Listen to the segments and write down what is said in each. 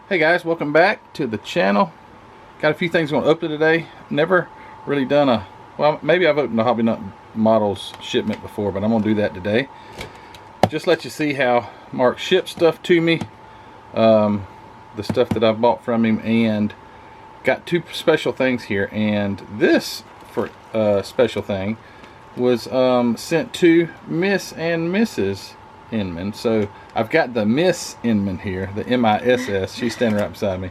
Hey guys, welcome back to the channel. Got a few things I'm going to open today. Never really done a, well, maybe I've opened a Hobby Nut Models shipment before, but I'm going to do that today. Just let you see how Mark shipped stuff to me. The stuff that I've bought from him, and got two special things here. And this for special thing was sent to Miss and Mrs. Inman. So I've got the Miss Inman here, the M-I-S-S. She's standing right beside me.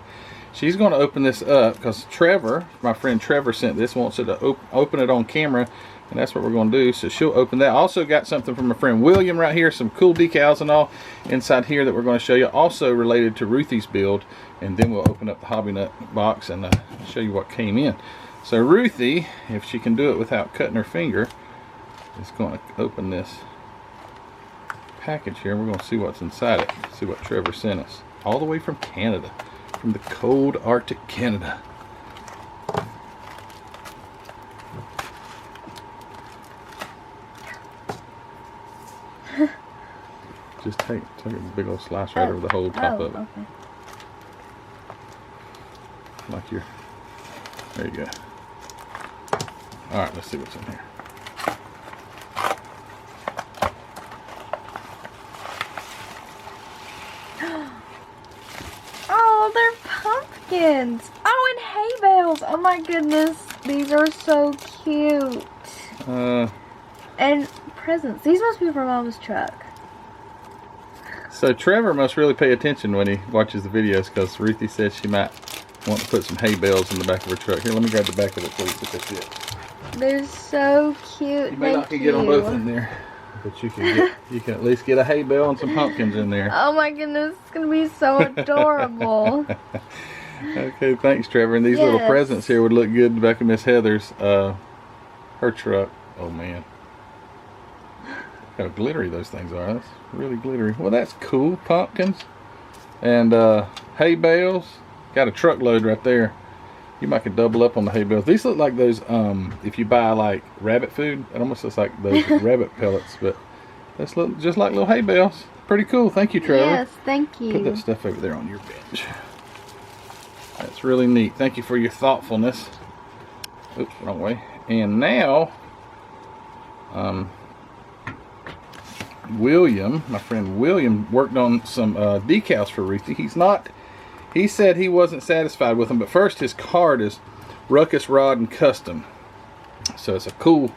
She's going to open this up because Trevor, my friend Trevor, sent this, wants her to open it on camera, and that's what we're going to do. So she'll open that. Also got something from my friend William right here, some cool decals and all inside here that we're going to show you, also related to Ruthie's build. And then we'll open up the Hobby Nut box and show you what came in. So Ruthie, if she can do it without cutting her finger, is going to open this package here. We're going to see what's inside it, see what Trevor sent us all the way from Canada, from the cold Arctic Canada. Just take a big old slice right over the whole top of it. Okay. Like you're, there you go. Alright, let's see what's in here. Oh, they're pumpkins. Oh, and hay bales. Oh my goodness, these are so cute. And presents. These must be for Mom's truck. So Trevor must really pay attention when he watches the videos, because Ruthie said she might want to put some hay bales in the back of her truck. Here, let me grab the back of it so you can see it. They're so cute. You may not get them both in there, but you can at least get a hay bale and some pumpkins in there. Oh my goodness, it's gonna be so adorable. Okay, thanks Trevor. And these little presents here would look good in the back of Miss Heather's her truck. Oh man, look how glittery those things are. That's really glittery. Well, that's cool. Pumpkins and hay bales. Got a truckload right there. You might could double up on the hay bales. These look like those, if you buy like rabbit food, it almost looks like those rabbit pellets, but that's look just like little hay bales. Pretty cool. Thank you, Trevor. Yes, thank you. Put that stuff over there on your bench. That's really neat. Thank you for your thoughtfulness. Oops, wrong way. And now, William, my friend William, worked on some decals for Ruthie. He said he wasn't satisfied with them, but first his card is Ruckus Rod and Custom. So it's a cool,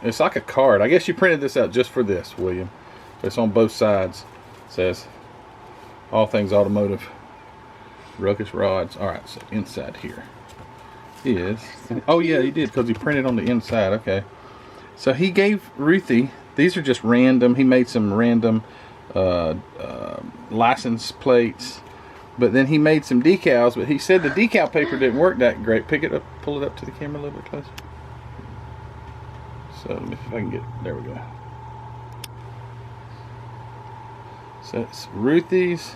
it's like a card. I guess you printed this out just for this, William. It's on both sides. It says all things automotive, Ruckus Rods. Alright, so inside here is, oh yeah, he did, because he printed on the inside. Okay. So he gave Ruthie, these are just random, he made some random license plates. But then he made some decals, but he said the decal paper didn't work that great. Pick it up, pull it up to the camera a little bit closer. So let me see if I can get, there we go. So it's Ruthie's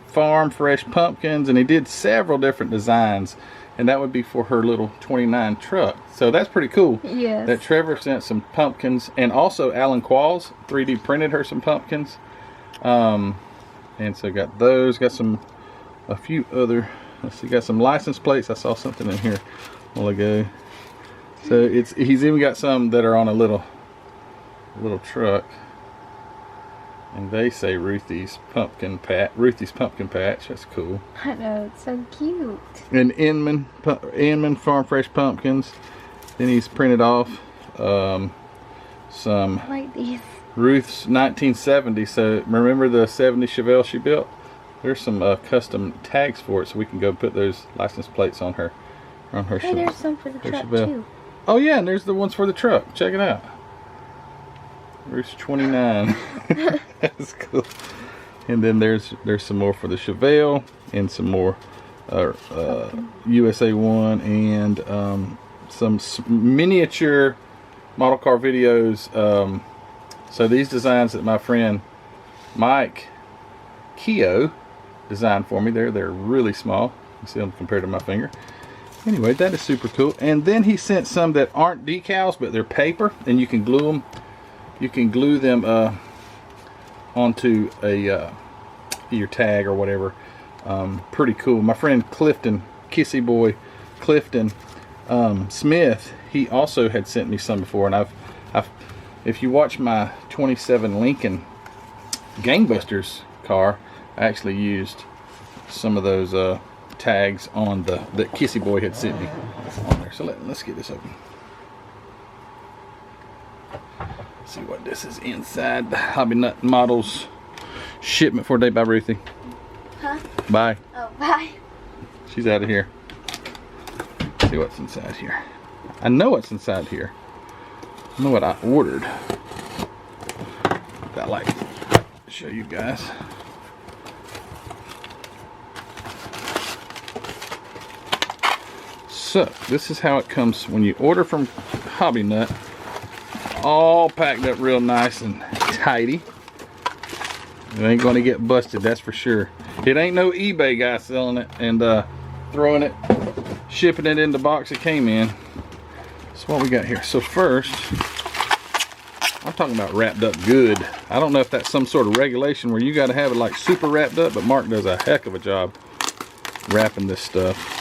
Farm Fresh Pumpkins, and he did several different designs, and that would be for her little 29 truck. So that's pretty cool. Yes. That Trevor sent some pumpkins, and also Alan Qualls 3D printed her some pumpkins. And so got those, got a few other, let's see, got some license plates. I saw something in here a while ago. So he's even got some that are on a little truck, and they say Ruthie's pumpkin patch. That's cool. I know, it's so cute. And Inman Farm Fresh Pumpkins. Then he's printed off some, I like these. Ruth's 1970. So remember the 70 Chevelle she built? There's some custom tags for it, so we can go put those license plates on her Hey, there's some for the truck Chevelle too. Oh yeah, and there's the ones for the truck. Check it out. Ruth's 29. That's cool. And then there's some more for the Chevelle, and some more USA 1, and some miniature model car videos. So these designs that my friend Mike Keogh designed for me, they're really small. You see them compared to my finger. Anyway, that is super cool. And then he sent some that aren't decals, but they're paper, and you can glue them. You can glue them onto a your tag or whatever. Pretty cool. My friend Clifton, Kissy Boy Clifton Smith, he also had sent me some before, and I've if you watch my 27 Lincoln Gangbusters car, I actually used some of those tags on that Kissy Boy had sent me on there. So let's get this open. See what this is inside the Hobby Nut Models shipment for today by Ruthie. Huh? Bye. Oh, bye. She's out of here. See what's inside here. I know what's inside here. I know what I ordered. I like to show you guys. So this is how it comes when you order from Hobby Nut. All packed up real nice and tidy. It ain't gonna get busted, that's for sure. It ain't no eBay guy selling it and throwing it, shipping it in the box it came in. That's what we got here. So first, I'm talking about wrapped up good. I don't know if that's some sort of regulation where you got to have it like super wrapped up, but Mark does a heck of a job wrapping this stuff.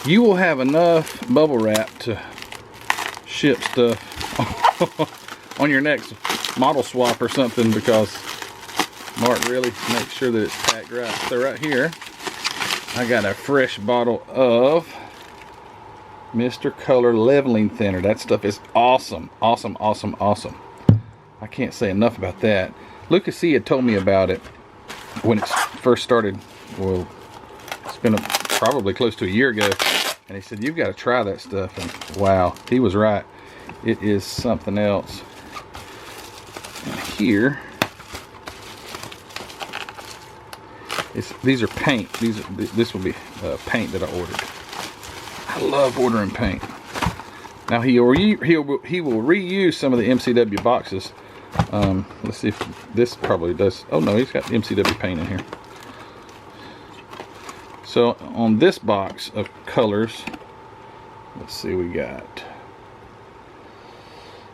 You will have enough bubble wrap to ship stuff on your next model swap or something, because Mark really makes sure that it's packed right. So right here, I got a fresh bottle of Mr. Color Leveling Thinner. That stuff is awesome. Awesome, awesome, awesome. I can't say enough about that. Lucas C had told me about it when it first started. Well, it's been probably close to a year ago. And he said, you've got to try that stuff. And wow, he was right. It is something else. And here, these are paint. This will be paint that I ordered. I love ordering paint. Now he will reuse some of the MCW boxes. Let's see if this probably does. Oh no, he's got MCW paint in here. So on this box of colors, let's see, we got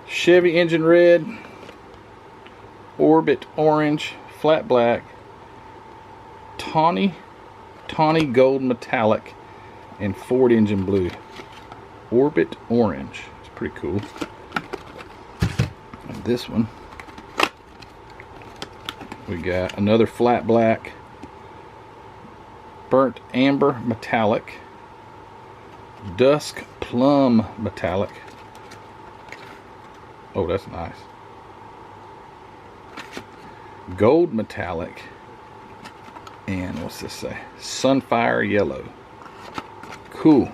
Chevy Engine Red, Orbit Orange, Flat Black, Tawny Gold Metallic, and Ford Engine Blue. Orbit Orange. It's pretty cool. And this one, we got another Flat Black, Burnt Amber Metallic, Dusk Plum Metallic. Oh, that's nice. Gold Metallic, and what's this say? Sunfire Yellow. Cool.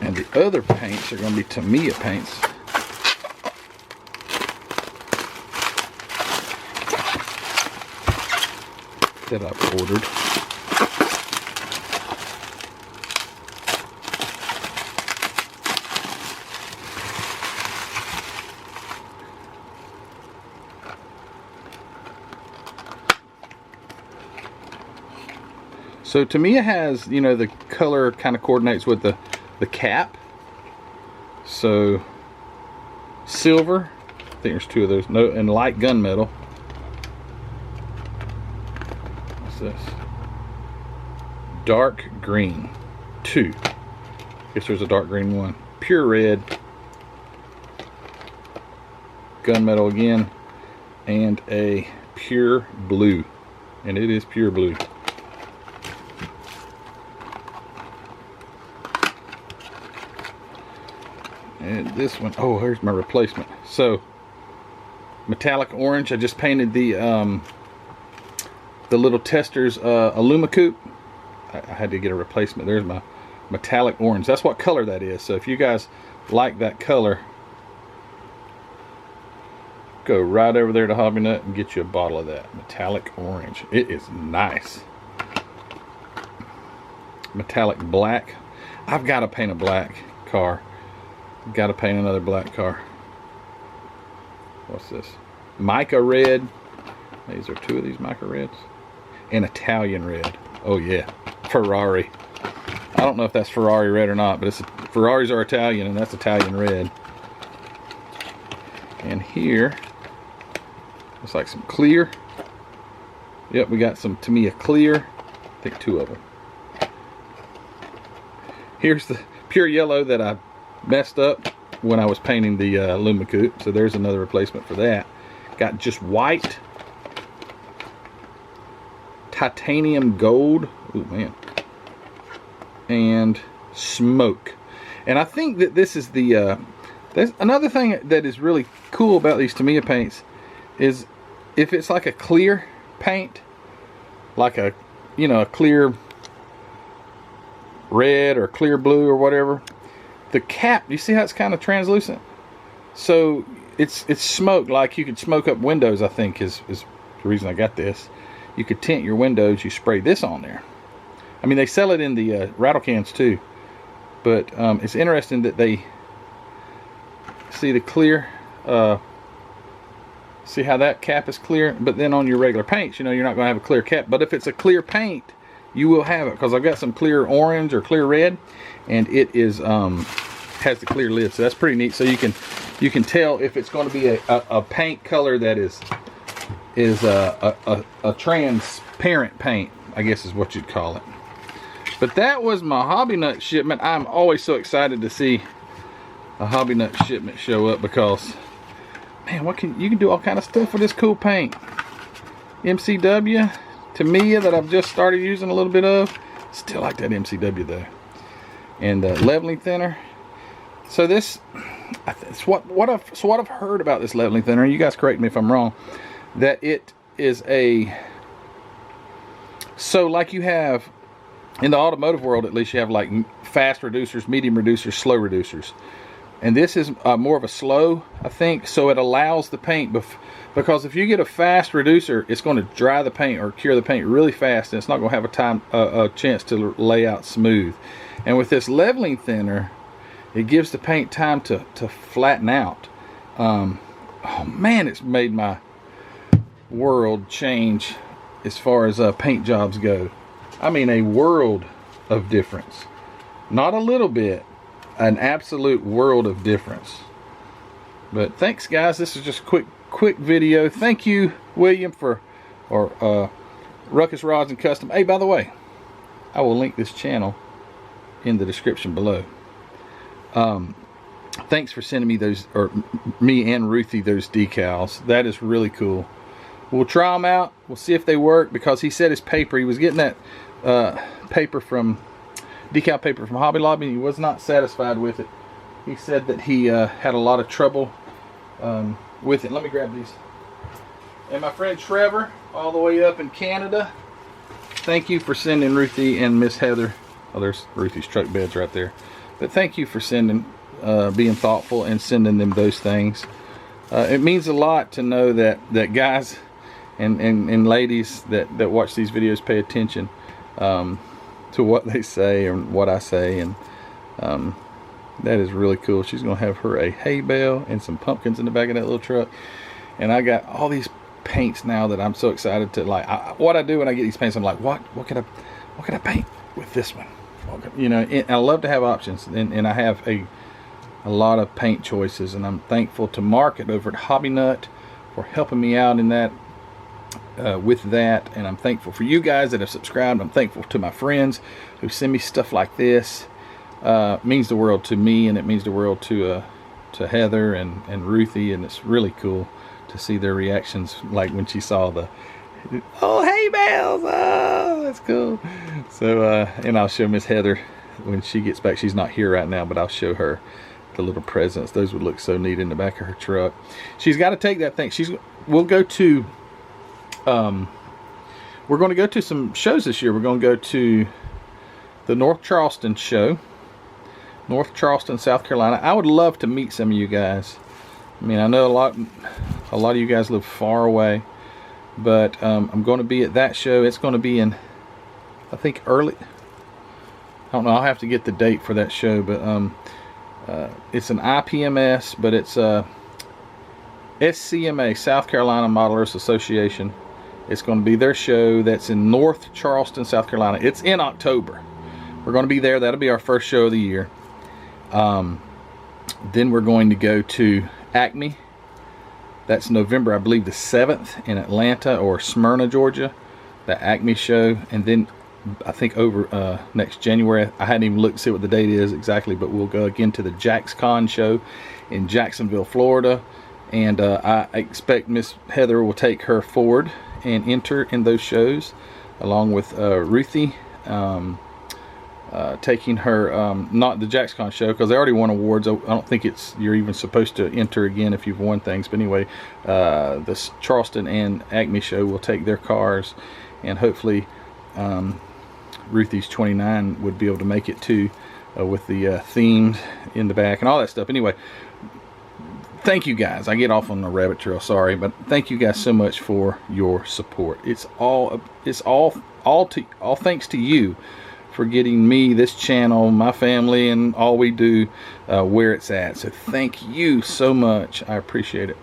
And the other paints are going to be Tamiya paints. That I've ordered. So Tamiya has, you know, the color kind of coordinates with the cap. So silver, I think there's two of those, no, and light gunmetal. What's this? Dark green, 2. Guess there's a dark green one. Pure red, gunmetal again, and a pure blue, and it is pure blue. And this one, oh, here's my replacement. So metallic orange, I just painted the little testers Illuma coupe. I had to get a replacement. There's my metallic orange. That's what color that is. So if you guys like that color, go right over there to Hobby Nut and get you a bottle of that metallic orange. It is nice. Metallic black. I've got to paint a black car. Got to paint another black car. What's this? Mica red. These are 2 of these mica reds. And Italian red. Oh yeah, Ferrari. I don't know if that's Ferrari red or not, but Ferraris are Italian, and that's Italian red. And here, looks like some clear. Yep, we got some Tamiya clear. I think 2 of them. Here's the pure yellow that I messed up when I was painting the Lumacoop. So there's another replacement for that. Got just white, titanium gold, ooh man, and smoke. And I think that this is the there's another thing that is really cool about these Tamiya paints is if it's like a clear paint, like a, you know, a clear red or clear blue or whatever, the cap, you see how it's kind of translucent? So it's smoke, like you could smoke up windows, I think is the reason I got this. You could tint your windows, you spray this on there. I mean, they sell it in the rattle cans too, but it's interesting that they see the clear, see how that cap is clear, but then on your regular paints, you know, you're not going to have a clear cap. But if it's a clear paint, you will have it, because I've got some clear orange or clear red, and it is has the clear lid, so that's pretty neat. So you can tell if it's going to be a paint color that is a transparent paint, I guess is what you'd call it. But that was my Hobby Nut shipment. I'm always so excited to see a Hobby Nut shipment show up, because man, you can do all kind of stuff with this cool paint. MCW, Tamiya that I've just started using a little bit of. Still like that MCW though. And leveling thinner. So this, it's what I've heard about this leveling thinner. You guys correct me if I'm wrong. That it is so like you have in the automotive world, at least you have like fast reducers, medium reducers, slow reducers. And this is more of a slow, I think, so it allows the paint, because if you get a fast reducer, it's going to dry the paint or cure the paint really fast, and it's not going to have a chance to lay out smooth. And with this leveling thinner, it gives the paint time to flatten out. Oh man, it's made my world change as far as paint jobs go. I mean, a world of difference. Not a little bit. An absolute world of difference. But thanks guys, this is just a quick video. Thank you William or Ruckus Rods and Custom. Hey, by the way, I will link this channel in the description below. Thanks for sending me those, or me and Ruthie, those decals. That is really cool. We'll try them out, we'll see if they work, because he said his paper, he was getting that paper from decal paper from Hobby Lobby, and he was not satisfied with it. He said that he had a lot of trouble with it. Let me grab these. And my friend Trevor, all the way up in Canada, thank you for sending Ruthie and Miss Heather. Oh, there's Ruthie's truck beds right there. But thank you for sending, being thoughtful and sending them those things. It means a lot to know that guys and ladies that watch these videos pay attention to what they say and what I say, and that is really cool. She's gonna have her a hay bale and some pumpkins in the back of that little truck, and I got all these paints now that I'm so excited to like. What I do when I get these paints, I'm like, what can I paint with this one? You know, and I love to have options, and I have a lot of paint choices, and I'm thankful to Mark over at Hobby Nut for helping me out in that. With that, and I'm thankful for you guys that have subscribed. I'm thankful to my friends who send me stuff like this. It means the world to me, and it means the world to Heather and Ruthie, and it's really cool to see their reactions, like when she saw the oh hay bales, oh that's cool. So and I'll show Miss Heather when she gets back. She's not here right now, but I'll show her the little presents. Those would look so neat in the back of her truck. She's got to take that thing. We'll go to we're going to go to some shows this year. We're going to go to the North Charleston show, North Charleston, South Carolina. I would love to meet some of you guys. I mean, I know a lot of you guys live far away, but I'm going to be at that show. It's going to be in, I think, early. I don't know. I'll have to get the date for that show, but it's an IPMS, but it's SCMA, South Carolina Modelers Association. It's going to be their show. That's in North Charleston, South Carolina. It's in October. We're going to be there. That'll be our first show of the year. Then we're going to go to Acme. That's November, I believe, the 7th in Atlanta or Smyrna, Georgia. the Acme show, and then I think over next January, I hadn't even looked to see what the date is exactly, but we'll go again to the JaxCon show in Jacksonville, Florida, and I expect Miss Heather will take her Ford and enter in those shows, along with Ruthie taking her, not the JaxCon show because they already won awards. I don't think you're even supposed to enter again if you've won things, but anyway, this Charleston and Acme show will take their cars, and hopefully Ruthie's 29 would be able to make it too, with the themed in the back and all that stuff. Anyway, thank you guys. I get off on the rabbit trail, sorry, but thank you guys so much for your support. It's all thanks to you for getting me, this channel, my family, and all we do where it's at. So thank you so much. I appreciate it.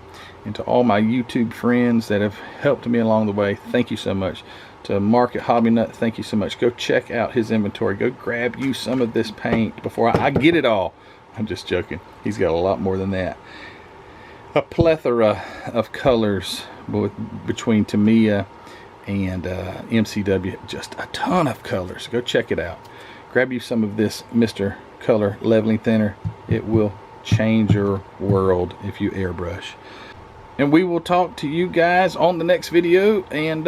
And to all my YouTube friends that have helped me along the way, thank you so much. To Mark at Hobby Nut, thank you so much. Go check out his inventory. Go grab you some of this paint before I get it all. I'm just joking. He's got a lot more than that. A plethora of colors between Tamiya and MCW. Just a ton of colors. Go check it out. Grab you some of this Mr. Color Leveling Thinner. It will change your world if you airbrush. And we will talk to you guys on the next video. And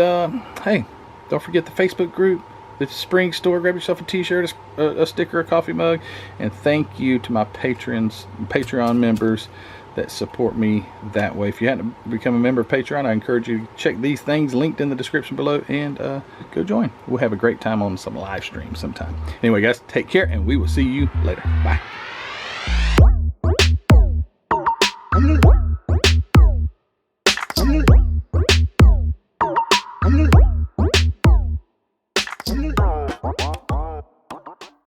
hey, don't forget the Facebook group, the spring store. Grab yourself a t-shirt, a sticker, a coffee mug. And thank you to my patrons, Patreon members that support me that way. If you hadn't become a member of Patreon, I encourage you to check these things linked in the description below and go join. We'll have a great time on some live streams sometime. Anyway guys, take care, and we will see you later. Bye.